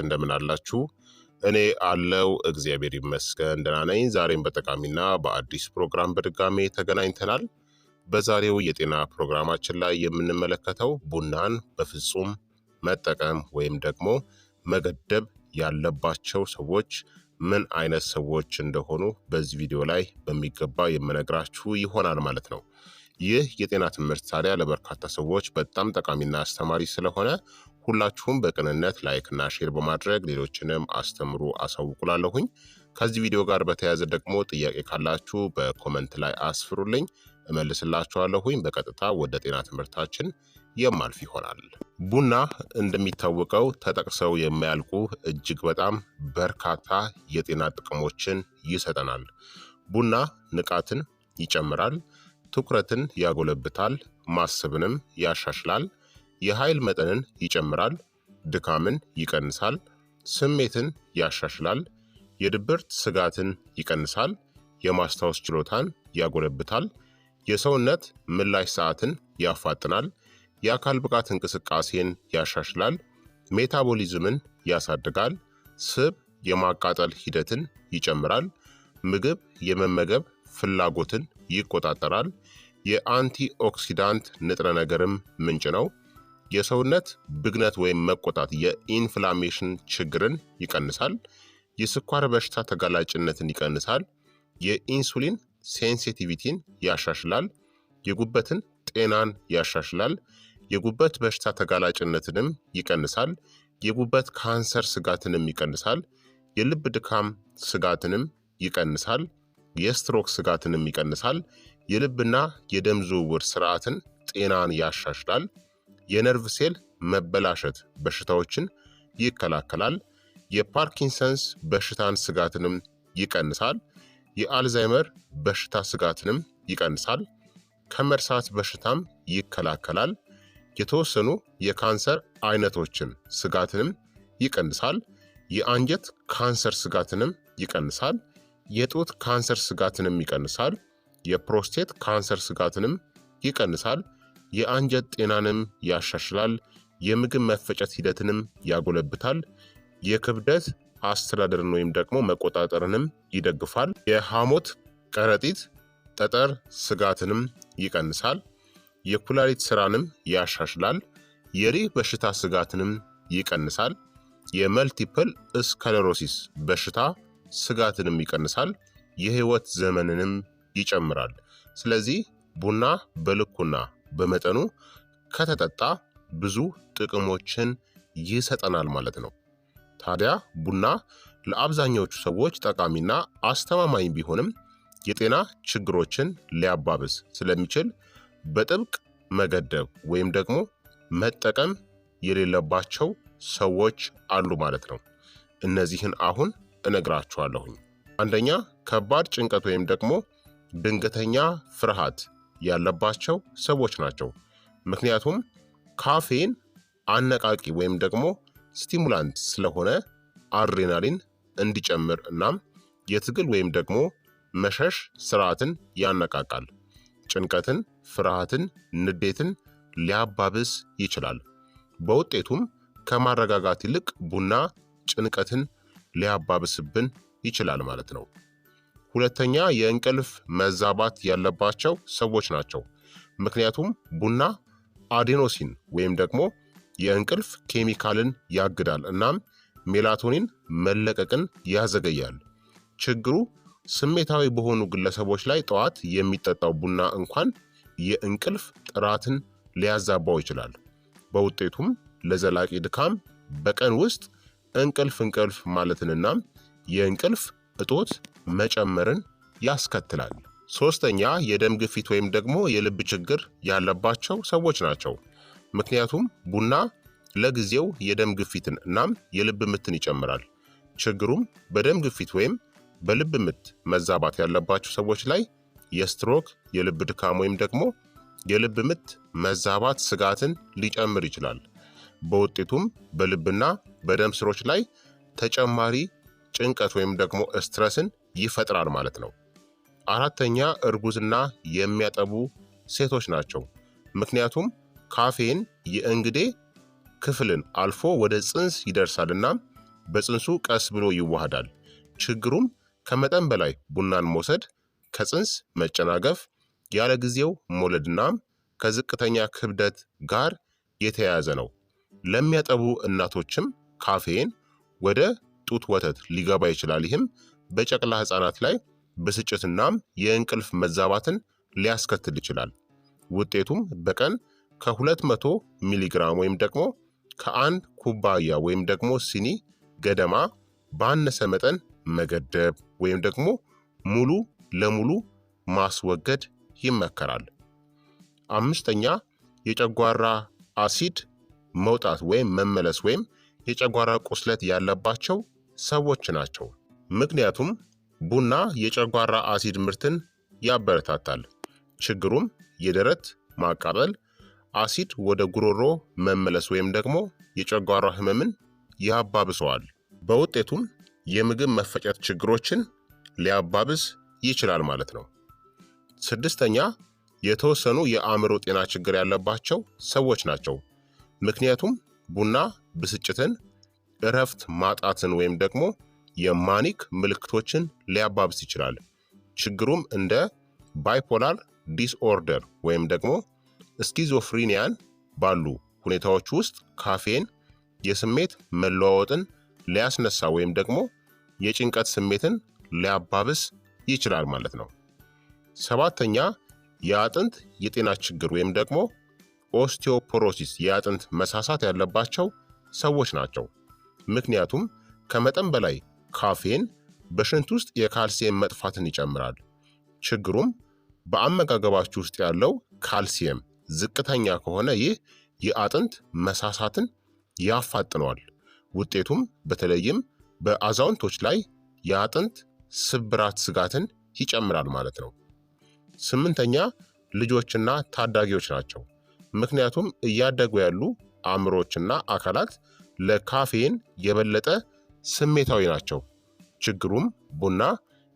እንደምን አላችሁ? እኔ አለው እግዚአብሔር ይመስገን ደህና ነኝ። ዛሬም በጠቃሚና በአዲስ ፕሮግራም በድጋሜ ተገናኝተናል። በዛሬው የጤና ፕሮግራማችን ላይ የምንመለከተው ቡናን በፍጹም መጠቀም ወይም ደግሞ መገደብ ያለባቸው ሰዎች ምን አይነት ሰዎች እንደሆኑ በዚህ ቪዲዮ ላይ በሚገባ የምነግራችሁ ይሆናል ማለት ነው። ይህ የጤና ትምህርት ታዲያ ለበርካታ ሰዎች በጣም ጠቃሚና አስተማሪ ስለሆነ ሁላችሁም በቅንነት ላይክና ሼር በማድረግ ሌሎችንም አስተምሩ አሳውቁላለሁኝ። ከዚህ ቪዲዮ ጋር በተያያዘ ደግሞ ጥያቄ ካላችሁ በኮመንት ላይ አስፍሩልኝ፣ እመልስላችኋለሁኝ። በቀጥታ ወደ ጤና ትምህርታችን የማልፍ ይሆናል። ቡና እንደሚታወቀው ተጠቅሰው የማያልቁ እጅግ በጣም በርካታ የጤና ጥቅሞችን ይሰጠናል። ቡና ንቃትን ይጨምራል፣ ትኩረትን ያጎለብታል፣ ማሰብንም ያሻሽላል፣ የኃይል መጠንን ይጨምራል፣ ድካምን ይቀንሳል፣ ስሜትን ያሻሽላል፣ የድብርት ስጋትን ይቀንሳል፣ የማስታወስ ችሎታን ያጎለብታል፣ የሰውነት ምላሽ ሰዓትን ያፋጥናል፣ የአካል ብቃት እንቅስቃሴን ያሻሽላል፣ ሜታቦሊዝምን ያሳድጋል፣ ስብ የማቃጠል ሂደትን ይጨምራል፣ ምግብ የመመገብ ፍላጎትን ይቆጣጠራል፣ የአንቲ ኦክሲዳንት ንጥረ ነገርም ምንጭ ነው፣ የሰውነት ብግነት ወይም መቆጣት የኢንፍላሜሽን ችግርን ይቀንሳል፣ የስኳር በሽታ ተጋላጭነትን ይቀንሳል፣ የኢንሱሊን ሴንሲቲቪቲን ያሻሽላል፣ የጉበትን ጤናን ያሻሽላል፣ የጉበት በሽታ ተጋላጭነትንም ይቀንሳል፣ የጉበት ካንሰር ስጋትንም ይቀንሳል፣ የልብ ድካም ስጋትንም ይቀንሳል፣ የስትሮክ ስጋትንም ይቀንሳል፣ የልብና የደም ዝውውር ስርዓትን ጤናን ያሻሽላል፣ የነርቭ ሴል መበላሸት በሽታዎችን ይከላከላል፣ የፓርኪንሰንስ በሽታን ስጋትንም ይቀንሳል፣ የአልዛይመር በሽታ ስጋትንም ይቀንሳል፣ ከመርሳት በሽታም ይከላከላል፣ የተወሰኑ የካንሰር አይነቶችን ስጋትንም ይቀንሳል፣ የአንጀት ካንሰር ስጋትንም ይቀንሳል፣ የጡት ካንሰር ስጋትንም ይቀንሳል፣ የፕሮስቴት ካንሰር ስጋትንም ይቀንሳል፣ የአንጀት ጤናንም ያሻሽላል፣ የምግብ መፈጨት ሂደትንም ያጎለብታል፣ የክብደት አስተዳደርን ወይም ደግሞ መቆጣጠርንም ይደግፋል፣ የሐሞት ከረጢት ጠጠር ስጋትንም ይቀንሳል፣ የኩላሊት ስራንም ያሻሽላል፣ የሪህ በሽታ ስጋትንም ይቀንሳል፣ የመልቲፕል ስክለሮሲስ በሽታ ስጋትንም ይቀንሳል፣ የህይወት ዘመንንም ይጨምራል። ስለዚህ ቡና በልኩና በመጠኑ ከተጠጣ ብዙ ጥቅሞችን ይሰጠናል ማለት ነው። ታዲያ ቡና ለአብዛኛዎቹ ሰዎች ጠቃሚና አስተማማኝ ቢሆንም የጤና ችግሮችን ሊያባብስ ስለሚችል በጥብቅ መገደብ ወይም ደግሞ መጠቀም የሌለባቸው ሰዎች አሉ ማለት ነው። እነዚህን አሁን እነግራችኋለሁኝ። አንደኛ፣ ከባድ ጭንቀት ወይም ደግሞ ድንገተኛ ፍርሃት ያለባቸው ሰዎች ናቸው። ምክንያቱም ካፌን አነቃቂ ወይም ደግሞ ስቲሙላንት ስለሆነ አድሬናሊን እንዲጨምር እናም የትግል ወይም ደግሞ መሸሽ ስርዓትን ያነቃቃል። ጭንቀትን፣ ፍርሃትን፣ ንዴትን ሊያባብስ ይችላል። በውጤቱም ከማረጋጋት ይልቅ ቡና ጭንቀትን ሊያባብስብን ይችላል ማለት ነው። ሁለተኛ፣ የእንቅልፍ መዛባት ያለባቸው ሰዎች ናቸው። ምክንያቱም ቡና አዴኖሲን ወይም ደግሞ የእንቅልፍ ኬሚካልን ያግዳል እናም ሜላቶኒን መለቀቅን ያዘገያል። ችግሩ ስሜታዊ በሆኑ ግለሰቦች ላይ ጠዋት የሚጠጣው ቡና እንኳን የእንቅልፍ ጥራትን ሊያዛባው ይችላል። በውጤቱም ለዘላቂ ድካም፣ በቀን ውስጥ እንቅልፍ ማለትንና የእንቅልፍ እጦት መጨመርን ያስከትላል። ሶስተኛ፣ የደም ግፊት ወይም ደግሞ የልብ ችግር ያለባቸው ሰዎች ናቸው። ምክንያቱም ቡና ለጊዜው የደም ግፊትን እናም የልብ ምትን ይጨምራል። ችግሩም በደም ግፊት ወይም በልብ ምት መዛባት ያለባቸው ሰዎች ላይ የስትሮክ፣ የልብ ድካም ወይም ደግሞ የልብ ምት መዛባት ስጋትን ሊጨምር ይችላል። በውጤቱም በልብና በደም ስሮች ላይ ተጨማሪ ጭንቀት ወይም ደግሞ ስትረስን ይፈጥራል ማለት ነው። አራተኛ፣ እርጉዝና የሚያጠቡ ሴቶች ናቸው። ምክንያቱም ካፌን የእንግዴ ክፍልን አልፎ ወደ ጽንስ ይደርሳልና በፅንሱ ቀስ ብሎ ይዋሃዳል። ችግሩም ከመጠን በላይ ቡናን መውሰድ ከፅንስ መጨናገፍ፣ ያለ ጊዜው መውለድናም ከዝቅተኛ ክብደት ጋር የተያያዘ ነው። ለሚያጠቡ እናቶችም ካፌን ወደ ጡት ወተት ሊገባ ይችላል። ይህም በጨቅላ ህፃናት ላይ ብስጭትናም የእንቅልፍ መዛባትን ሊያስከትል ይችላል። ውጤቱም በቀን ከ200 ሚሊግራም ወይም ደግሞ ከአንድ ኩባያ ወይም ደግሞ ሲኒ ገደማ ባነሰ መጠን መገደብ ወይም ደግሞ ሙሉ ለሙሉ ማስወገድ ይመከራል። አምስተኛ የጨጓራ አሲድ መውጣት ወይም መመለስ ወይም የጨጓራ ቁስለት ያለባቸው ሰዎች ናቸው። ምክንያቱም ቡና የጨጓራ አሲድ ምርትን ያበረታታል። ችግሩም የደረት ማቃጠል፣ አሲድ ወደ ጉሮሮ መመለስ ወይም ደግሞ የጨጓራ ህመምን ያባብሰዋል። በውጤቱም የምግብ መፈጨት ችግሮችን ሊያባብስ ይችላል ማለት ነው። ስድስተኛ የተወሰኑ የአእምሮ ጤና ችግር ያለባቸው ሰዎች ናቸው። ምክንያቱም ቡና ብስጭትን፣ እረፍት ማጣትን ወይም ደግሞ የማኒክ ምልክቶችን ሊያባብስ ይችላል። ችግሩም እንደ ባይፖላር ዲስኦርደር ወይም ደግሞ ስኪዞፍሪኒያን ባሉ ሁኔታዎች ውስጥ ካፌን የስሜት መለዋወጥን ሊያስነሳ ወይም ደግሞ የጭንቀት ስሜትን ሊያባብስ ይችላል ማለት ነው። ሰባተኛ የአጥንት የጤና ችግር ወይም ደግሞ ኦስቲዮፖሮሲስ የአጥንት መሳሳት ያለባቸው ሰዎች ናቸው። ምክንያቱም ከመጠን በላይ ካፌን በሽንት ውስጥ የካልሲየም መጥፋትን ይጨምራል። ችግሩም በአመጋገባችሁ ውስጥ ያለው ካልሲየም ዝቅተኛ ከሆነ ይህ የአጥንት መሳሳትን ያፋጥነዋል። ውጤቱም በተለይም በአዛውንቶች ላይ የአጥንት ስብራት ስጋትን ይጨምራል ማለት ነው። ስምንተኛ ልጆችና ታዳጊዎች ናቸው። ምክንያቱም እያደጉ ያሉ አእምሮዎችና አካላት ለካፌን የበለጠ ስሜታዊ ናቸው። ችግሩም ቡና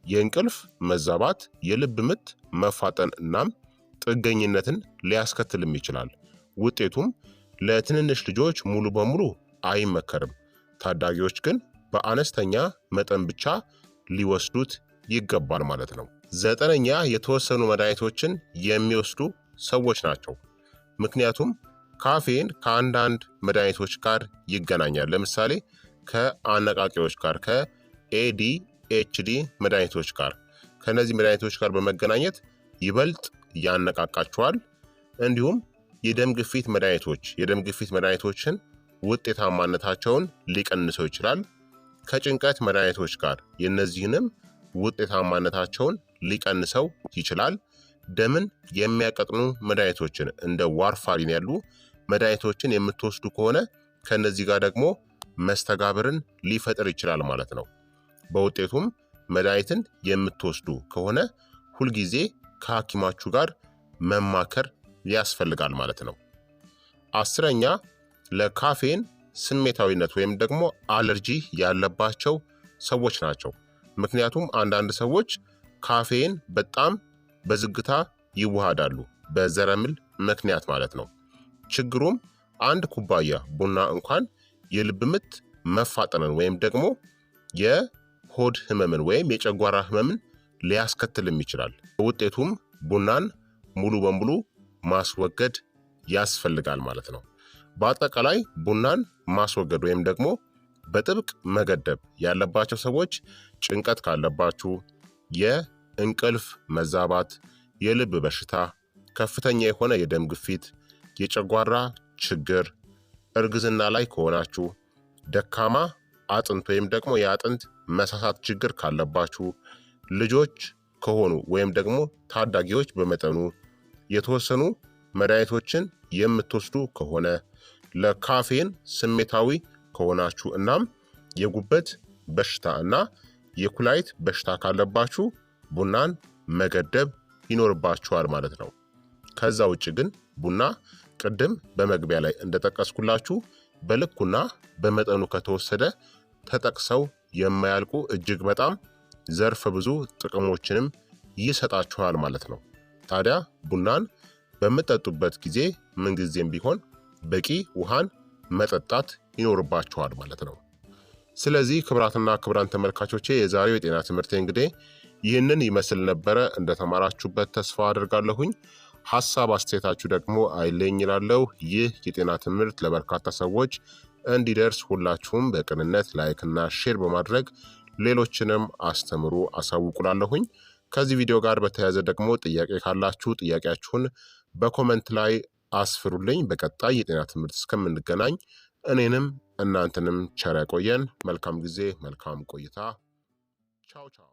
የእንቅልፍ መዛባት፣ የልብ ምት መፋጠን እናም ጥገኝነትን ሊያስከትልም ይችላል። ውጤቱም ለትንንሽ ልጆች ሙሉ በሙሉ አይመከርም። ታዳጊዎች ግን በአነስተኛ መጠን ብቻ ሊወስዱት ይገባል ማለት ነው። ዘጠነኛ የተወሰኑ መድኃኒቶችን የሚወስዱ ሰዎች ናቸው። ምክንያቱም ካፌን ከአንዳንድ መድኃኒቶች ጋር ይገናኛል። ለምሳሌ ከአነቃቂዎች ጋር፣ ከኤዲኤችዲ መድኃኒቶች ጋር። ከእነዚህ መድኃኒቶች ጋር በመገናኘት ይበልጥ ያነቃቃቸዋል። እንዲሁም የደም ግፊት መድኃኒቶችን ውጤታማነታቸውን ሊቀንሰው ይችላል። ከጭንቀት መድኃኒቶች ጋር የእነዚህንም ውጤታማነታቸውን ሊቀንሰው ይችላል። ደምን የሚያቀጥኑ መድኃኒቶችን እንደ ዋርፋሪን ያሉ መድኃኒቶችን የምትወስዱ ከሆነ ከእነዚህ ጋር ደግሞ መስተጋብርን ሊፈጥር ይችላል ማለት ነው። በውጤቱም መድኃኒትን የምትወስዱ ከሆነ ሁልጊዜ ከሐኪማችሁ ጋር መማከር ያስፈልጋል ማለት ነው። አስረኛ ለካፌን ስሜታዊነት ወይም ደግሞ አለርጂ ያለባቸው ሰዎች ናቸው። ምክንያቱም አንዳንድ ሰዎች ካፌን በጣም በዝግታ ይዋሃዳሉ፣ በዘረምል ምክንያት ማለት ነው። ችግሩም አንድ ኩባያ ቡና እንኳን የልብ ምት መፋጠንን ወይም ደግሞ የሆድ ህመምን ወይም የጨጓራ ህመምን ሊያስከትልም ይችላል። ውጤቱም ቡናን ሙሉ በሙሉ ማስወገድ ያስፈልጋል ማለት ነው። በአጠቃላይ ቡናን ማስወገድ ወይም ደግሞ በጥብቅ መገደብ ያለባቸው ሰዎች ጭንቀት ካለባችሁ፣ የእንቅልፍ መዛባት፣ የልብ በሽታ፣ ከፍተኛ የሆነ የደም ግፊት፣ የጨጓራ ችግር፣ እርግዝና ላይ ከሆናችሁ፣ ደካማ አጥንት ወይም ደግሞ የአጥንት መሳሳት ችግር ካለባችሁ፣ ልጆች ከሆኑ ወይም ደግሞ ታዳጊዎች በመጠኑ የተወሰኑ መድኃኒቶችን የምትወስዱ ከሆነ፣ ለካፌን ስሜታዊ ከሆናችሁ እናም የጉበት በሽታ እና የኩላሊት በሽታ ካለባችሁ ቡናን መገደብ ይኖርባችኋል ማለት ነው። ከዛ ውጭ ግን ቡና ቅድም በመግቢያ ላይ እንደጠቀስኩላችሁ በልኩና በመጠኑ ከተወሰደ ተጠቅሰው የማያልቁ እጅግ በጣም ዘርፈ ብዙ ጥቅሞችንም ይሰጣችኋል ማለት ነው። ታዲያ ቡናን በምትጠጡበት ጊዜ ምንጊዜም ቢሆን በቂ ውሃን መጠጣት ይኖርባችኋል ማለት ነው። ስለዚህ ክቡራትና ክቡራን ተመልካቾቼ የዛሬው የጤና ትምህርት እንግዲህ ይህንን ይመስል ነበረ። እንደተማራችሁበት ተስፋ አድርጋለሁኝ። ሀሳብ አስተያየታችሁ ደግሞ አይለኝ ይላለሁ። ይህ የጤና ትምህርት ለበርካታ ሰዎች እንዲደርስ ሁላችሁም በቅንነት ላይክና ሼር በማድረግ ሌሎችንም አስተምሩ አሳውቁላለሁኝ። ከዚህ ቪዲዮ ጋር በተያያዘ ደግሞ ጥያቄ ካላችሁ ጥያቄያችሁን በኮመንት ላይ አስፍሩልኝ። በቀጣይ የጤና ትምህርት እስከምንገናኝ እኔንም እናንተንም ቸር ያቆየን። መልካም ጊዜ፣ መልካም ቆይታ። ቻው ቻው።